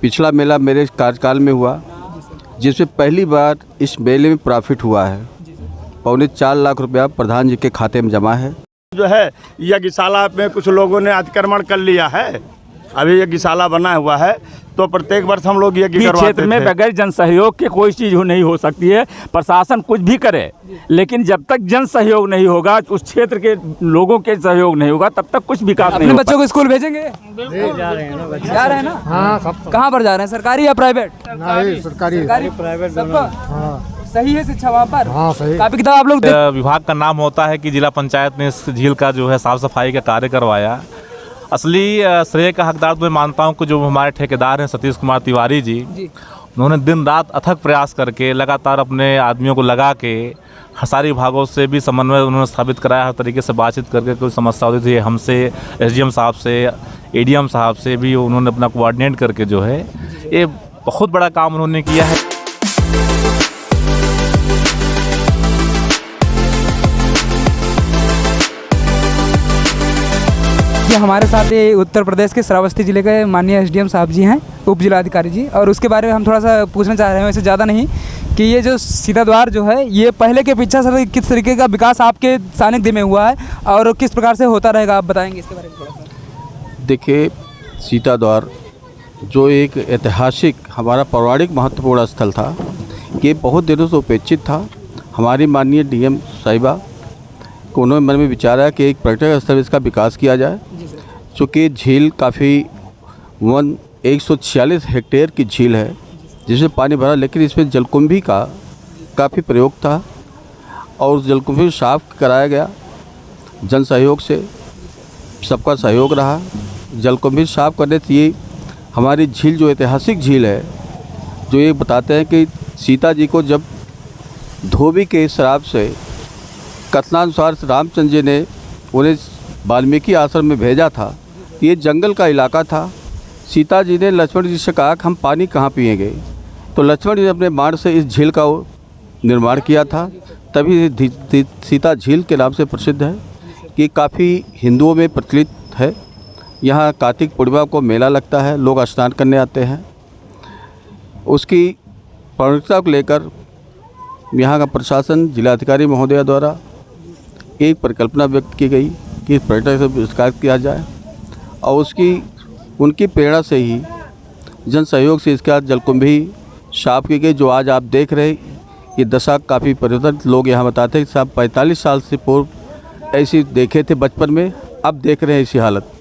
पिछला मेला मेरे कार्यकाल में हुआ, जिसमें पहली बार इस मेले में प्रॉफिट हुआ है। 4.25 लाख रुपया प्रधान जी के खाते में जमा है। जो है यज्ञशाला में कुछ लोगों ने अतिक्रमण कर लिया है, अभी यज्ञशाला बना हुआ है, तो प्रत्येक वर्ष हम लोग यज्ञ करवाते थे। क्षेत्र में बगैर जन सहयोग के कोई चीज़ नहीं हो सकती है। प्रशासन कुछ भी करे, लेकिन जब तक जन सहयोग नहीं होगा, उस क्षेत्र के लोगों के सहयोग नहीं होगा, तब तक कुछ विकास नहीं होगा। बच्चों को स्कूल भेजेंगे? जा रहे हैं ना। हाँ, कहाँ पर जा रहे हैं, सरकारी या प्राइवेट? सरकारी प्राइवेट सही है शिक्षा वहाँ पर? हाँ सही। काफी किताब आप लोग विभाग का नाम होता है कि जिला पंचायत ने इस झील का जो है साफ सफाई का कार्य करवाया। असली श्रेय का हकदार तो मैं मानता हूँ कि जो हमारे ठेकेदार हैं सतीश कुमार तिवारी जी, उन्होंने दिन रात अथक प्रयास करके लगातार अपने आदमियों को लगा के सारे विभागों से भी समन्वय उन्होंने स्थापित कराया। हर तरीके से बातचीत करके कोई समस्या होती थी हमसे, एसडीएम साहब से, एडीएम साहब से भी उन्होंने अपना कोऑर्डिनेट करके जो है ये बहुत बड़ा काम उन्होंने किया है। ये हमारे साथ ये उत्तर प्रदेश के श्रावस्ती जिले के माननीय एसडीएम साहब जी हैं, उप जिलाधिकारी जी, और उसके बारे में हम थोड़ा सा पूछना चाह रहे हैं, वैसे ज़्यादा नहीं, कि ये जो सीता द्वार जो है ये पहले के पीछे सर किस तरीके का विकास आपके सानिध्य में हुआ है और किस प्रकार से होता रहेगा, आप बताएंगे इसके बारे में थोड़ा सा? देखिए, सीता द्वार जो एक ऐतिहासिक हमारा पौराणिक महत्वपूर्ण स्थल था, ये बहुत दिनों से उपेक्षित था। हमारी माननीय डीएम साहिबा को उन्होंने मन में विचारा कि एक पर्यटक स्थल इसका विकास किया जाए। चूँकि झील काफ़ी 146 हेक्टेयर की झील है जिसमें पानी भरा, लेकिन इसमें जलकुंभी का काफ़ी प्रयोग था और जलकुंभी साफ कराया गया। जन सहयोग से सबका सहयोग रहा। जलकुंभी साफ करने से ये हमारी झील जो ऐतिहासिक झील है, जो ये बताते हैं कि सीता जी को जब धोबी के श्राप से कथनानुसार रामचंद्र जी ने उन्हें वाल्मीकि आश्रम में भेजा था, ये जंगल का इलाका था। सीता जी ने लक्ष्मण जी से कहा कि हम पानी कहाँ पिएंगे, तो लक्ष्मण जी ने अपने बाण से इस झील का निर्माण किया था, तभी सीता झील के नाम से प्रसिद्ध है। ये काफ़ी हिंदुओं में प्रचलित है। यहाँ कार्तिक पूर्णिमा को मेला लगता है, लोग स्नान करने आते हैं। उसकी पौराणिकता को लेकर यहाँ का प्रशासन जिलाधिकारी महोदया द्वारा एक परिकल्पना व्यक्त की गई कि पर्यटक से विस्तार किया जाए, और उनकी प्रेरणा से ही जन सहयोग से इसका जलकुंभी साफ की गई। जो आज आप देख रहे ये दशा काफ़ी परिवर्तन, लोग यहाँ बताते हैं कि साहब 45 साल से पूर्व ऐसी देखे थे बचपन में, अब देख रहे हैं ऐसी हालत।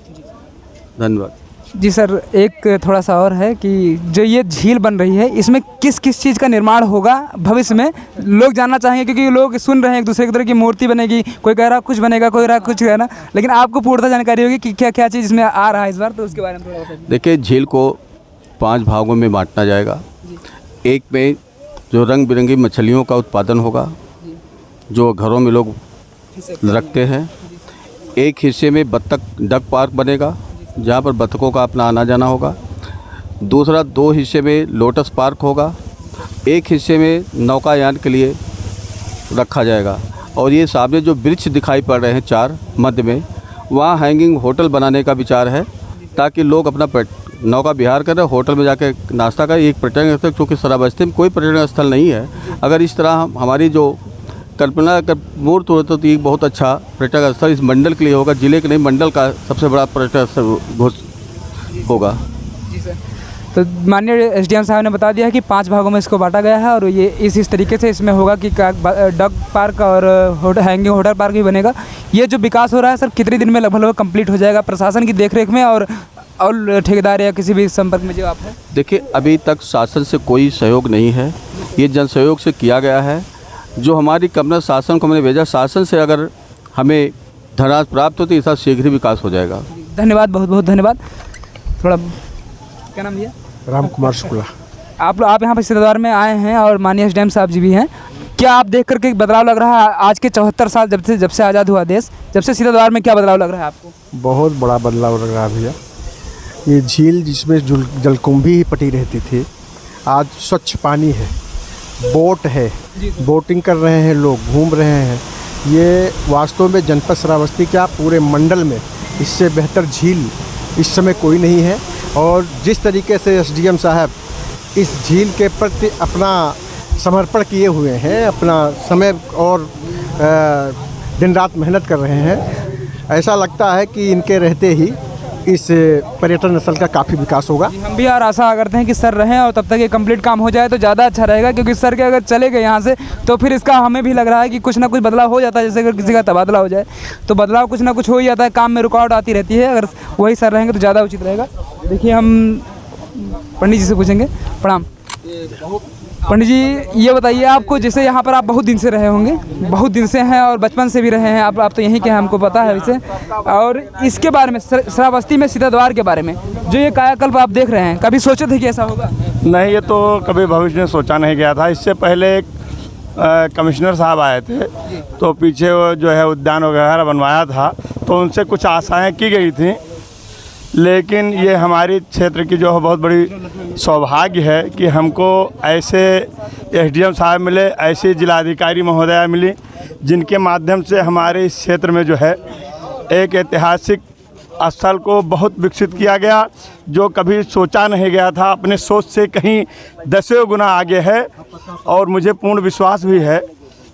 धन्यवाद जी सर। एक थोड़ा सा और है कि जो ये झील बन रही है, इसमें किस किस चीज़ का निर्माण होगा भविष्य में, लोग जानना चाहेंगे, क्योंकि लोग सुन रहे हैं एक दूसरे की तरह की मूर्ति बनेगी, कोई कह रहा कुछ बनेगा, कोई रहा कुछ कहना, लेकिन आपको पूर्णतः जानकारी होगी कि क्या क्या चीज़ इसमें आ रहा है इस बार, तो उसके बारे में थोड़ा बताइए। देखिए, झील को 5 भागों में बांटना जाएगा। एक में जो रंग बिरंगी मछलियों का उत्पादन होगा, जो घरों में लोग रखते हैं। एक हिस्से में डक पार्क बनेगा, जहाँ पर बत्तखों का अपना आना जाना होगा। दूसरा 2 हिस्से में लोटस पार्क होगा। एक हिस्से में नौकायान के लिए रखा जाएगा। और ये सामने जो वृक्ष दिखाई पड़ रहे हैं 4 मध्य में, वहाँ हैंगिंग होटल बनाने का विचार है, ताकि लोग अपना नौका विहार करें, होटल में जाकर नाश्ता करें। एक पर्यटन स्थल, क्योंकि श्रावस्ती में कोई पर्यटन स्थल नहीं है, अगर इस तरह हमारी जो कल्पना का मूर्त हो तो ये बहुत अच्छा पर्यटक स्थल इस मंडल के लिए होगा। जिले के नहीं, मंडल का सबसे बड़ा पर्यटक स्थल होगा। जी सर। तो माननीय एसडीएम साहब ने बता दिया है कि 5 भागों में इसको बांटा गया है, और ये इस तरीके से इसमें होगा कि डक पार्क और हैंगिंग होटल पार्क भी बनेगा। ये जो विकास हो रहा है सर, कितने दिन में लगभग कंप्लीट हो जाएगा प्रशासन की देखरेख में और ठेकेदार या किसी भी संपर्क में जो आप हैं? देखिए, अभी तक शासन से कोई सहयोग नहीं है, ये जन सहयोग से किया गया है। जो हमारी कमना शासन को मैंने भेजा, शासन से अगर हमें धनराशि प्राप्त होती है, इसका शीघ्र ही विकास हो जाएगा। धन्यवाद, बहुत बहुत धन्यवाद। थोड़ा क्या नाम दिया? राम कुमार शुक्ला। आप यहाँ पर सीता द्वार में आए हैं और माननीय एसडीएम साहब जी भी हैं। क्या आप देख करके बदलाव लग रहा है आज के 74 साल जब से आज़ाद हुआ देश, जब से सीता द्वार में क्या बदलाव लग रहा है आपको? बहुत बड़ा बदलाव लग रहा है भैया। ये झील जिसमें जलकुंभी ही पटी रहती थी, आज स्वच्छ पानी है, बोट है, बोटिंग कर रहे हैं लोग, घूम रहे हैं। ये वास्तव में जनपद श्रावस्ती क्या पूरे मंडल में इससे बेहतर झील इस समय कोई नहीं है। और जिस तरीके से एसडीएम साहब इस झील के प्रति अपना समर्पण किए हुए हैं, अपना समय और दिन रात मेहनत कर रहे हैं, ऐसा लगता है कि इनके रहते ही इस पर्यटन स्थल का काफ़ी विकास होगा। हम भी यार आशा करते हैं कि सर रहें और तब तक ये कंप्लीट काम हो जाए तो ज़्यादा अच्छा रहेगा, क्योंकि सर के अगर चले गए यहाँ से तो फिर इसका हमें भी लग रहा है कि कुछ ना कुछ बदलाव हो जाता है। जैसे अगर किसी का तबादला हो जाए तो बदलाव कुछ ना कुछ हो ही जाता है, काम में रुकावट आती रहती है। अगर वही सर रहेंगे तो ज़्यादा उचित रहेगा। देखिए हम पंडित जी से पूछेंगे। प्रणाम पंडित जी, ये बताइए आपको, जैसे यहाँ पर आप बहुत दिन से रहे होंगे, बहुत दिन से हैं और बचपन से भी रहे हैं आप तो यहीं के हैं, हमको पता है इसे। और इसके बारे में श्रावस्ती में सीता द्वार के बारे में जो ये कायाकल्प आप देख रहे हैं, कभी सोचे थे कि ऐसा होगा? नहीं, ये तो कभी भविष्य में सोचा नहीं गया था। इससे पहले एक कमिश्नर साहब आए थे तो पीछे वो जो है उद्यान वगैरह बनवाया था, तो उनसे कुछ आशाएं की गई थी। लेकिन ये हमारी क्षेत्र की जो है बहुत बड़ी सौभाग्य है कि हमको ऐसे एसडीएम साहब मिले, ऐसे जिलाधिकारी महोदया मिली, जिनके माध्यम से हमारे इस क्षेत्र में जो है एक ऐतिहासिक स्थल को बहुत विकसित किया गया, जो कभी सोचा नहीं गया था। अपने सोच से कहीं 10 गुना आगे है और मुझे पूर्ण विश्वास भी है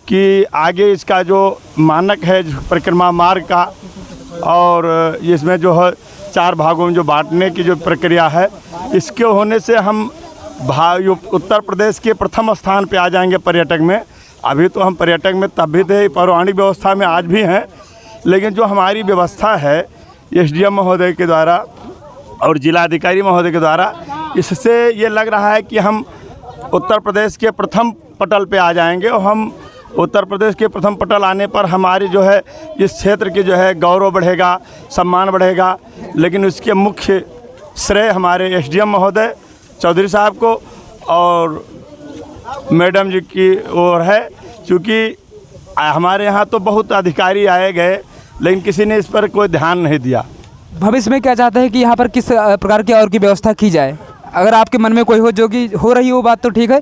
कि आगे इसका जो मानक है परिक्रमा मार्ग का, और इसमें जो है 4 भागों में जो बांटने की जो प्रक्रिया है, इसके होने से हम उत्तर प्रदेश के प्रथम स्थान पे आ जाएंगे पर्यटक में। अभी तो हम पर्यटक में तब भी थे, पौराणिक व्यवस्था में आज भी हैं, लेकिन जो हमारी व्यवस्था है एसडीएम महोदय के द्वारा और जिलाधिकारी महोदय के द्वारा, इससे ये लग रहा है कि हम उत्तर प्रदेश के प्रथम पटल पे आ जाएंगे। और हम उत्तर प्रदेश के प्रथम पटल आने पर हमारी जो है इस क्षेत्र की जो है गौरव बढ़ेगा, सम्मान बढ़ेगा। लेकिन उसके मुख्य श्रेय हमारे एसडीएम महोदय चौधरी साहब को और मैडम जी की ओर है, क्योंकि हमारे यहाँ तो बहुत अधिकारी आए गए लेकिन किसी ने इस पर कोई ध्यान नहीं दिया। भविष्य में क्या चाहते हैं कि यहाँ पर किस प्रकार की और की व्यवस्था की जाए? अगर आपके मन में कोई हो जो कि हो रही हो बात तो ठीक है,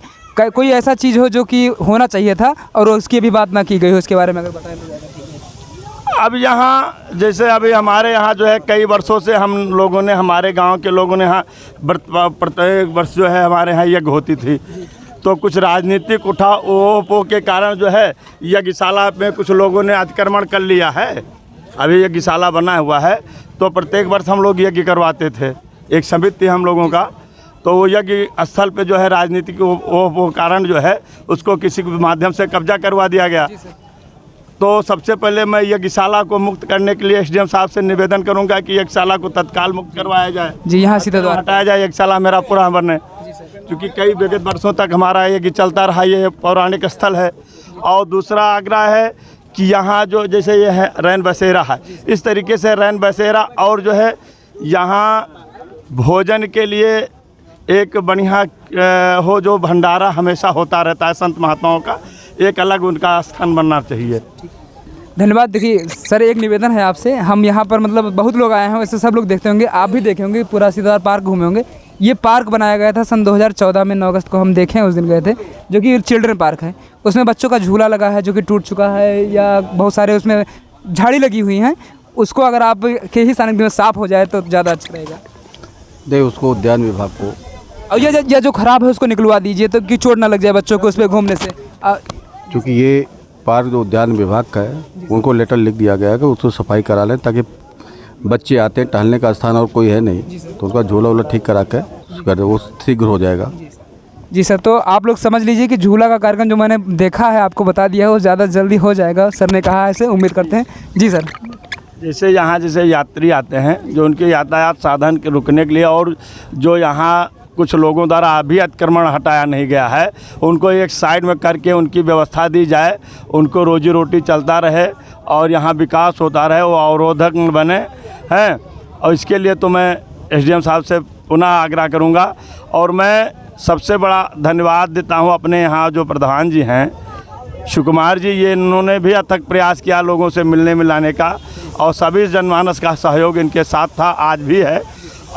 कोई ऐसा चीज़ हो जो कि होना चाहिए था और उसकी भी बात ना की गई हो, उसके बारे में अगर बताएं तो ज़्यादा ठीक है। अब यहाँ जैसे अभी हमारे यहाँ जो है कई वर्षों से हम लोगों ने, हमारे गांव के लोगों ने यहाँ प्रत्येक वर्ष जो है हमारे यहाँ यज्ञ होती थी, तो कुछ राजनीतिक उठाव के कारण जो है यज्ञशाला में कुछ लोगों ने अतिक्रमण कर लिया है। अभी यज्ञशाला बना हुआ है तो प्रत्येक वर्ष हम लोग यज्ञ करवाते थे, एक समिति थी हम लोगों का, तो वो यज्ञ स्थल पे जो है राजनीतिक वो कारण जो है उसको किसी के माध्यम से कब्जा करवा दिया गया। तो सबसे पहले मैं यज्ञशाला को मुक्त करने के लिए एसडीएम साहब से निवेदन करूंगा कि यज्ञशाला को तत्काल मुक्त करवाया जाए जी, यहाँ सीधा द्वार हटाया जाए, यज्ञशाला मेरा पूरा बने, क्योंकि कई विगत वर्षों तक हमारा यज्ञ चलता रहा, ये पौराणिक स्थल है। और दूसरा आग्रह है कि यहाँ जो जैसे ये है रैन बसेरा है, इस तरीके से रैन बसेरा और जो है यहाँ भोजन के लिए एक बढ़िया हो, जो भंडारा हमेशा होता रहता है संत महात्माओं का, एक अलग उनका स्थान बनना चाहिए। धन्यवाद। देखिए सर, एक निवेदन है आपसे, हम यहाँ पर मतलब बहुत लोग आए हैं, वैसे सब लोग देखते होंगे, आप भी देखे होंगे, पूरा सीधा पार्क घूमे होंगे। ये पार्क बनाया गया था सन 2014 में, 9 अगस्त को हम देखें, उस दिन गए थे, जो कि चिल्ड्रन पार्क है। उसमें बच्चों का झूला लगा है जो कि टूट चुका है, या बहुत सारे उसमें झाड़ी लगी हुई हैं, उसको अगर आप के ही सानिध्य में साफ़ हो जाए तो ज़्यादा अच्छा रहेगा। दे उसको उद्यान विभाग को, और ये जो ख़राब है उसको निकलवा दीजिए, तो कि चोट ना लग जाए बच्चों को उस पर घूमने से। क्योंकि ये पार्क जो उद्यान विभाग का है, उनको लेटर लिख दिया गया है कि उसको सफाई करा लें, ताकि बच्चे आते हैं, टहलने का स्थान और कोई है नहीं, तो उनका झूला वूला ठीक करा के वो शीघ्र हो जाएगा। जी सर, तो आप लोग समझ लीजिए कि झूला का कार्यक्रम जो मैंने देखा है, आपको बता दिया है, वो ज़्यादा जल्दी हो जाएगा, सर ने कहा है, ऐसे उम्मीद करते हैं। जी सर, जैसे यहाँ जैसे यात्री आते हैं जो उनके यातायात साधन के रुकने के लिए, और जो यहाँ कुछ लोगों द्वारा अभी अतिक्रमण हटाया नहीं गया है, उनको एक साइड में करके उनकी व्यवस्था दी जाए, उनको रोजी रोटी चलता रहे और यहाँ विकास होता रहे, वो अवरोधक बने हैं। और इसके लिए तो मैं एसडीएम साहब से पुनः आग्रह करूँगा। और मैं सबसे बड़ा धन्यवाद देता हूँ अपने यहाँ जो प्रधान जी हैं शिवकुमार जी, ये इन्होंने भी अथक प्रयास किया लोगों से मिलने मिलाने का, और सभी जनमानस का सहयोग इनके साथ था, आज भी है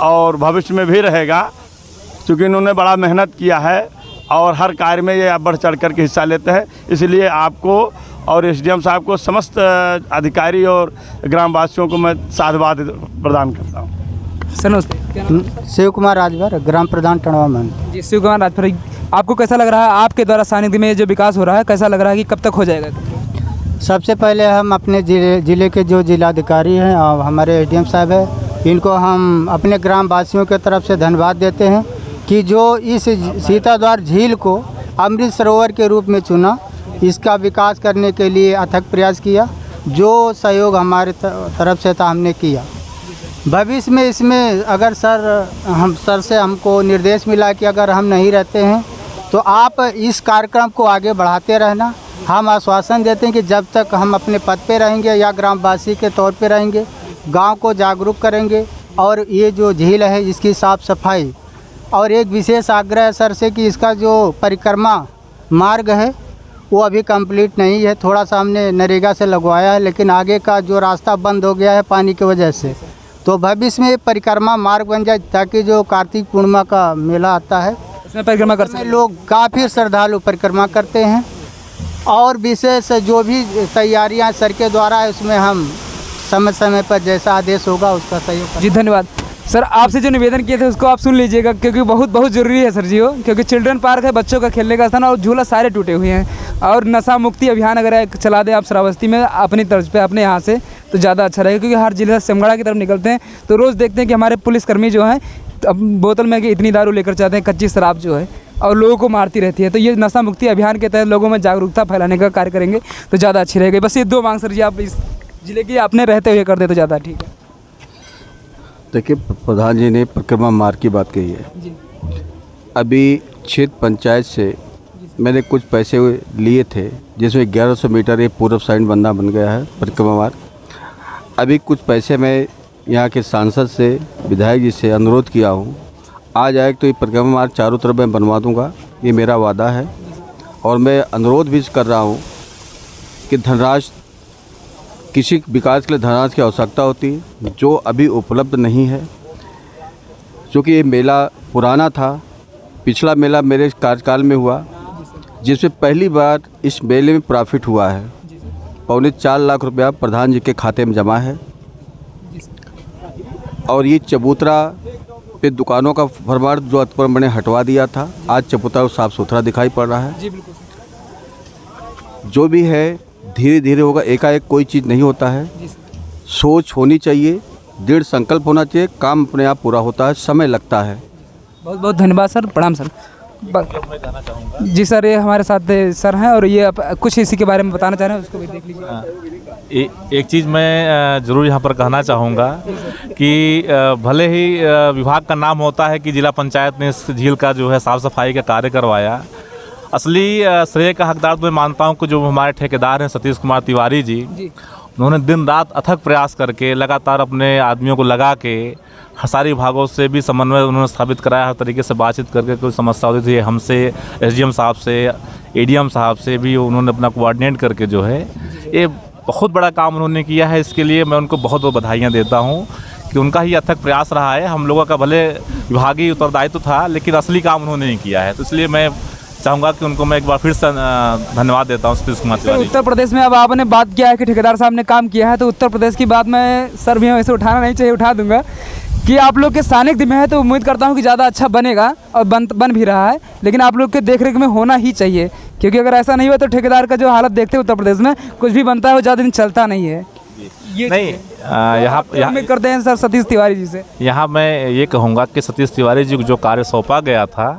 और भविष्य में भी रहेगा, क्योंकि इन्होंने बड़ा मेहनत किया है और हर कार्य में ये बढ़ चढ़ कर के हिस्सा लेते हैं। इसलिए आपको और एसडीएम साहब को, समस्त अधिकारी और ग्रामवासियों को मैं साधुवाद प्रदान करता हूँ। सर नमस्ते, क्या नाम है? शिव कुमार राजभर, ग्राम प्रधान टणवा मन। जी शिव कुमार राजभर, आपको कैसा लग रहा है आपके द्वारा सानिध्य में जो विकास हो रहा है, कैसा लग रहा है कि कब तक हो जाएगा? सबसे पहले हम अपने जिले के जो जिलाधिकारी हैं और हमारे एसडीएम साहब हैं, इनको हम अपने ग्राम वासियों की तरफ से धन्यवाद देते हैं कि जो इस सीताद्वार झील को अमृत सरोवर के रूप में चुना, इसका विकास करने के लिए अथक प्रयास किया। जो सहयोग हमारे तरफ से था हमने किया। भविष्य में इसमें अगर सर से हमको निर्देश मिला कि अगर हम नहीं रहते हैं तो आप इस कार्यक्रम को आगे बढ़ाते रहना। हम आश्वासन देते हैं कि जब तक हम अपने पद पे रहेंगे या ग्रामवासी के तौर पे रहेंगे, गांव को जागरूक करेंगे और ये जो झील है इसकी साफ़ सफाई। और एक विशेष आग्रह है सर से कि इसका जो परिक्रमा मार्ग है वो अभी कंप्लीट नहीं है, थोड़ा सा हमने नरेगा से लगवाया है, लेकिन आगे का जो रास्ता बंद हो गया है पानी की वजह से। तो भविष्य में परिक्रमा मार्ग बन जाए ताकि जो कार्तिक पूर्णिमा का मेला आता है उसमें परिक्रमा कर सकते लोग काफ़ी श्रद्धालु परिक्रमा करते हैं। और विशेष जो भी तैयारियां सर के द्वारा है उसमें हम समय समय पर जैसा आदेश होगा उसका सहयोग। जी धन्यवाद सर। आपसे जो निवेदन किए थे उसको आप सुन लीजिएगा, क्योंकि बहुत ज़रूरी है सर जी वो, क्योंकि चिल्ड्रन पार्क है, बच्चों का खेलने का स्थान और झूला सारे टूटे हुए हैं। और नशा मुक्ति अभियान अगर चला दें आप श्रावस्ती में अपनी तर्ज पे अपने यहाँ से तो ज़्यादा अच्छा रहेगा, क्योंकि हर जिले से सिमगड़ा की तरफ निकलते हैं तो रोज़ देखते हैं कि हमारे पुलिसकर्मी जो हैं अब बोतल में इतनी दारू लेकर जाते हैं, कच्ची शराब जो है और लोगों को मारती रहती है। तो ये नशा मुक्ति अभियान के तहत लोगों में जागरूकता फैलाने का कार्य करेंगे तो ज़्यादा अच्छी रहेगी। बस ये 2 मांग सर जी आप इस जिले की अपने रहते हुए कर दे तो ज़्यादा ठीक है। देखिए, प्रधान जी ने परिक्रमा मार्ग की बात कही है। अभी क्षेत्र पंचायत से मैंने कुछ पैसे लिए थे जिसमें 1100 मीटर ये पूर्व साइड बन गया है परिक्रमा मार्ग। अभी कुछ पैसे मैं यहाँ के सांसद से, विधायक जी से अनुरोध किया हूँ, आ जाए तो ये परिक्रमा मार्ग चारों तरफ मैं बनवा दूँगा, ये मेरा वादा है। और मैं अनुरोध भी कर रहा हूँ कि धनराशि, किसी विकास के लिए धनराशि की आवश्यकता होती है जो अभी उपलब्ध नहीं है। क्योंकि ये मेला पुराना था, पिछला मेला मेरे कार्यकाल में हुआ जिसमें पहली बार इस मेले में प्रॉफिट हुआ है। 4.25 लाख रुपया प्रधान जी के खाते में जमा है। और ये चबूतरा पे दुकानों का भरमार जो अतिक्रमण मैंने हटवा दिया था, आज चबूतरा साफ़ सुथरा दिखाई पड़ रहा है। जो भी है धीरे धीरे होगा, एकाएक कोई चीज़ नहीं होता है। सोच होनी चाहिए, दृढ़ संकल्प होना चाहिए, काम अपने आप पूरा होता है, समय लगता है। बहुत बहुत धन्यवाद सर, प्रणाम सर। जी सर, ये हमारे साथ सर हैं और ये कुछ इसी के बारे में बताना चाह रहे हैं, उसको भी देख लीजिए। एक चीज़ मैं ज़रूर यहाँ पर कहना चाहूँगा कि भले ही विभाग का नाम होता है कि जिला पंचायत ने इस झील का जो है साफ़ सफाई का कार्य करवाया, असली श्रेय का हकदार तो मैं मानता हूँ कि जो हमारे ठेकेदार हैं सतीश कुमार तिवारी जी, उन्होंने दिन रात अथक प्रयास करके लगातार अपने आदमियों को लगा के सारे विभागों से भी समन्वय उन्होंने स्थापित कराया। हर तरीके से बातचीत करके कोई समस्या होती थी हमसे, एसडीएम साहब से, एडीएम साहब से भी उन्होंने अपना कोऑर्डिनेट करके जो है ये बहुत बड़ा काम उन्होंने किया है। इसके लिए मैं उनको बहुत बहुत बधाइयाँ देता हूँ कि उनका ही अथक प्रयास रहा है। हम लोगों का भले विभागीय उत्तरदायित्व था लेकिन असली काम उन्होंने नहीं किया है, तो इसलिए मैं चाहूँगा कि उनको मैं एक बार फिर से धन्यवाद देता हूँ सतीश कुमार तिवारी। उत्तर प्रदेश में अब आपने बात किया है कि ठेकेदार साहब ने काम किया है, तो उत्तर प्रदेश की बात मैं सर भी वैसे उठाना नहीं चाहिए, उठा दूंगा कि आप लोग के सानिध्य में है तो उम्मीद करता हूँ कि ज़्यादा अच्छा बनेगा और बन भी रहा है। लेकिन आप लोग के देखरेख में होना ही चाहिए, क्योंकि अगर ऐसा नहीं हुआ तो ठेकेदार का जो हालत देखते हैं उत्तर प्रदेश में, कुछ भी बनता है वो ज़्यादा दिन चलता नहीं है। ये नहीं, यहाँ उम्मीद करते हैं सर सतीश तिवारी जी से। यहाँ मैं ये कहूँगा कि सतीश तिवारी जी को जो कार्य सौंपा गया था,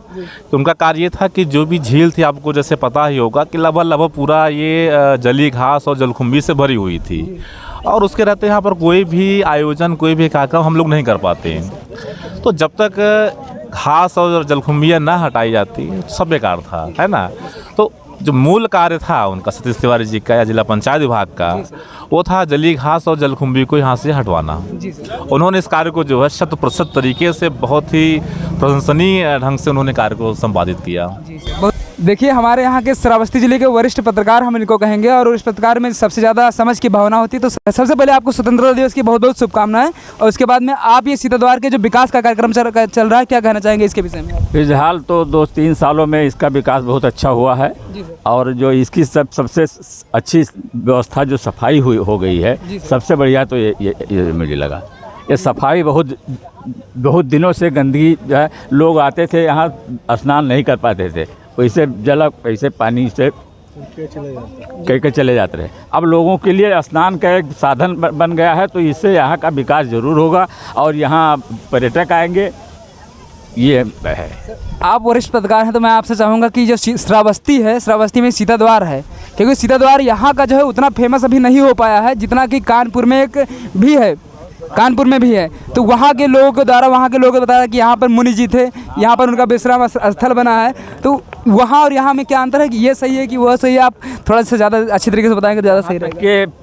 तो उनका कार्य ये था कि जो भी झील थी, आपको जैसे पता ही होगा कि लगभग पूरा ये जली घास और जलकुंभी से भरी हुई थी, और उसके रहते यहाँ पर कोई भी आयोजन, कोई भी कार्यक्रम हम लोग नहीं कर पाते हैं। तो जब तक घास और जलकुंभियाँ ना हटाई जाती सब बेकार था, है ना। तो जो मूल कार्य था उनका सतीश तिवारी जी का या जिला पंचायत विभाग का, वो था जली घास और जलकुंभी को यहाँ से हटवाना। उन्होंने इस कार्य को जो है 100% तरीके से बहुत ही प्रशंसनीय ढंग से उन्होंने कार्य को संपादित किया। देखिए, हमारे यहाँ के श्रावस्ती जिले के वरिष्ठ पत्रकार हम इनको कहेंगे, और इस पत्रकार में सबसे ज़्यादा समझ की भावना होती है। तो सबसे पहले आपको स्वतंत्रता दिवस की बहुत बहुत शुभकामनाएं, और उसके बाद में आप ये सीताद्वार के जो विकास का कार्यक्रम चल रहा है, क्या कहना चाहेंगे इसके विषय में? फिलहाल तो 2-3 सालों में इसका विकास बहुत अच्छा हुआ है, और जो इसकी सबसे अच्छी व्यवस्था जो सफाई हो गई है, सबसे बढ़िया तो ये मुझे लगा। ये सफाई बहुत दिनों से गंदगी जो है, लोग आते थे यहाँ स्नान नहीं कर पाते थे, वैसे पानी से कह के चले जाते रहे। अब लोगों के लिए स्नान का एक साधन बन गया है, तो इससे यहाँ का विकास ज़रूर होगा और यहाँ पर्यटक आएंगे। ये है। आप वरिष्ठ पत्रकार हैं तो मैं आपसे चाहूँगा कि जो श्रावस्ती है, श्रावस्ती में सीता द्वार है, क्योंकि सीता द्वार यहाँ का जो है उतना फेमस अभी नहीं हो पाया है जितना कि कानपुर में एक भी है, कानपुर में भी है। तो वहाँ के लोगों के द्वारा वहाँ के लोगों को बताया कि यहाँ पर मुनि जी थे, यहाँ पर उनका विश्राम स्थल बना है। तो वहाँ और यहाँ में क्या अंतर है कि ये सही है कि वह सही है? आप थोड़ा सा ज़्यादा अच्छी तरीके से बताएंगे तो ज़्यादा सही रहेगा। कि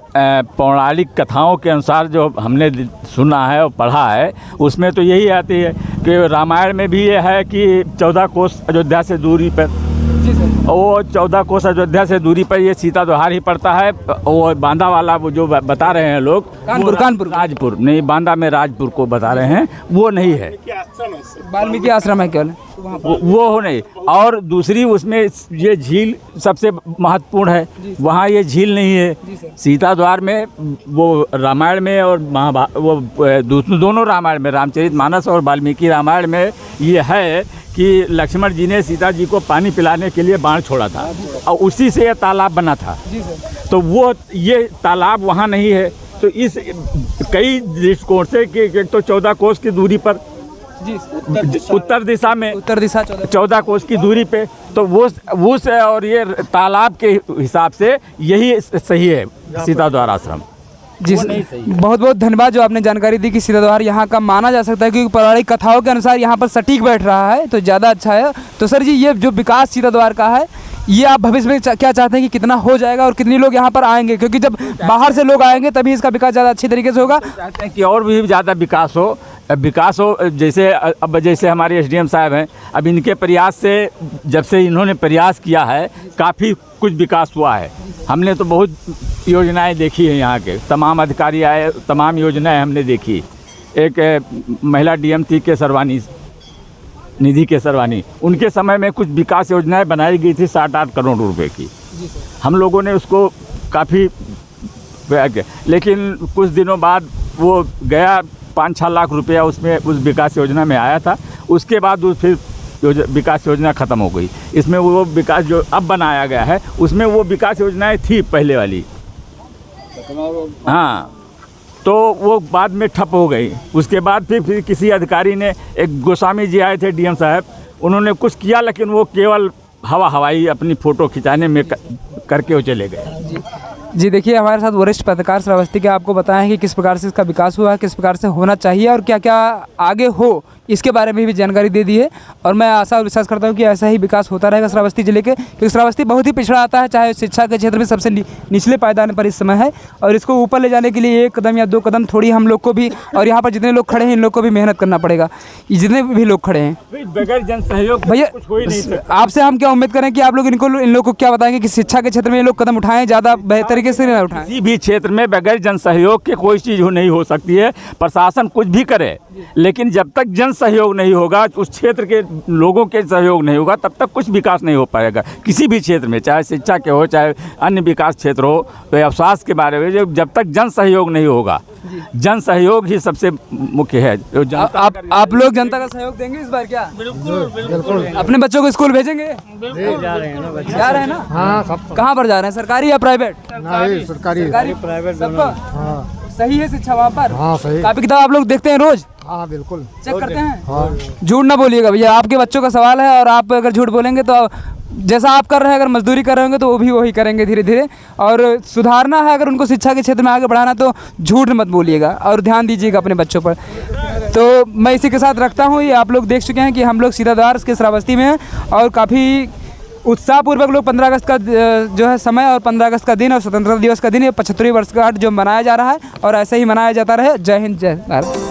पौराणिक कथाओं के अनुसार जो हमने सुना है और पढ़ा है, उसमें तो यही आती है कि रामायण में भी ये है कि 14 कोस अयोध्या से दूरी पर, वो 14 कोस अयोध्या से दूरी पर ये सीता द्वार ही पड़ता है। वो बांदा वाला वो जो बता रहे हैं लोग, कानपुर राजपुर नहीं, बांदा में राजपुर को बता रहे हैं, वो नहीं है, वाल्मीकि आश्रम है केवल, वो नहीं। और दूसरी उसमें ये झील सबसे महत्वपूर्ण है, वहाँ ये झील नहीं है। सीता द्वार में वो रामायण में और दोनों रामायण में, रामचरितमानस और वाल्मीकि रामायण में ये है कि लक्ष्मण जी ने सीता जी को पानी पिलाने के लिए बाण छोड़ा था और उसी से ये तालाब बना था। तो वो ये तालाब वहाँ नहीं है। तो इस कई दृष्टिकोण से कि एक तो 14 कोस की दूरी पर, उत्तर दिशा में 14 कोस की दूरी पे, तो वो से और ये तालाब के हिसाब से यही सही है सीता द्वार आश्रम। जी, बहुत बहुत धन्यवाद जो आपने जानकारी दी कि सीता द्वार यहाँ का माना जा सकता है, क्योंकि पौराणिक कथाओं के अनुसार यहाँ पर सटीक बैठ रहा है, तो ज़्यादा अच्छा है। तो सर जी, ये जो विकास सीता द्वार का है, ये आप भविष्य में क्या चाहते हैं कि कितना हो जाएगा और कितने लोग यहाँ पर आएंगे? क्योंकि जब बाहर से लोग आएंगे तभी इसका विकास ज़्यादा अच्छी तरीके से होगा। चाहते हैं कि और भी ज़्यादा विकास हो। जैसे हमारे SDM साहब हैं, अब इनके प्रयास से, जब से इन्होंने प्रयास किया है, काफ़ी कुछ विकास हुआ है। हमने तो बहुत योजनाएं देखी हैं, यहाँ के तमाम अधिकारी आए, तमाम योजनाएं हमने देखी। एक महिला DM थी केसरवानी, निधि केसरवानी, उनके समय में कुछ विकास योजनाएं बनाई गई थी 60-8 करोड़ रुपए की। हम लोगों ने उसको काफ़ी, लेकिन कुछ दिनों बाद वो गया, 5-6 लाख रुपया उसमें उस विकास योजना में आया था। उसके बाद फिर विकास योजना ख़त्म हो गई। इसमें वो विकास जो अब बनाया गया है, उसमें वो विकास योजनाएं थी पहले वाली, हाँ, तो वो बाद में ठप हो गई। उसके बाद फिर किसी अधिकारी ने, एक गोस्वामी जी आए थे DM साहब, उन्होंने कुछ किया, लेकिन वो केवल हवाई अपनी फ़ोटो खिंचाने में करके वो चले गए। जी देखिए, हमारे साथ वरिष्ठ पत्रकार श्रावस्ती के आपको बताएं कि किस प्रकार से इसका विकास हुआ है, किस प्रकार से होना चाहिए और क्या क्या आगे हो, इसके बारे में भी जानकारी दे दी है। और मैं आशा और विश्वास करता हूँ कि ऐसा ही विकास होता रहेगा श्रावस्ती जिले के, क्योंकि श्रावस्ती बहुत ही पिछड़ा आता है, चाहे शिक्षा के क्षेत्र में सबसे निचले पायदान पर इस समय है। और इसको ऊपर ले जाने के लिए 1 कदम या 2 कदम थोड़ी हम लोग को भी, और यहाँ पर जितने लोग खड़े हैं, इन लोग को भी मेहनत करना पड़ेगा, जितने भी लोग खड़े हैं। बगैर जन सहयोग भैया, आपसे हम क्या उम्मीद करें कि आप लोग इन लोग को क्या बताएंगे कि शिक्षा के क्षेत्र में ये लोग कदम उठाएं, ज़्यादा बेहतर तरीके से ना उठाएं? किसी भी क्षेत्र में बगैर जन सहयोग के कोई चीज़ नहीं हो सकती है। प्रशासन कुछ भी करे, लेकिन जब तक जन सहयोग नहीं होगा, उस क्षेत्र के लोगों के सहयोग नहीं होगा, तब तक कुछ विकास नहीं हो पाएगा किसी भी क्षेत्र में, चाहे शिक्षा के हो, चाहे अन्य विकास क्षेत्र हो, तो स्वास्थ्य के बारे में जब तक जन सहयोग नहीं होगा, जन सहयोग ही सबसे मुख्य है। आप लोग जनता का सहयोग देंगे इस बार क्या? बिल्कुल। अपने बच्चों को स्कूल भेजेंगे? जा रहे हैं ना? हाँ। कहाँ पर जा रहे हैं, सरकारी या प्राइवेट? सरकारी प्राइवेट सबका सही है शिक्षा वहाँ पर? हाँ, सही। कापी किताब आप लोग देखते हैं रोज? हाँ, बिल्कुल चेक करते हैं। हाँ। झूठ ना बोलिएगा भैया, आपके बच्चों का सवाल है, और आप अगर झूठ बोलेंगे तो जैसा आप कर रहे हैं, अगर मजदूरी कर रहे होंगे तो वो भी वही करेंगे धीरे धीरे। और सुधारना है, अगर उनको शिक्षा के क्षेत्र में आगे बढ़ाना, तो झूठ मत बोलिएगा और ध्यान दीजिएगा अपने बच्चों पर। तो मैं इसी के साथ रखता हूँ। ये आप लोग देख चुके हैं कि हम लोग सीता द्वार के श्रावस्ती में हैं, और काफ़ी उत्साहपूर्वक लोग 15 अगस्त का जो है समय, और 15 अगस्त का दिन और स्वतंत्रता दिवस का दिन, ये 75वीं वर्षगांठ जो मनाया जा रहा है, और ऐसे ही मनाया जाता रहे। जय हिंद, जय भारत।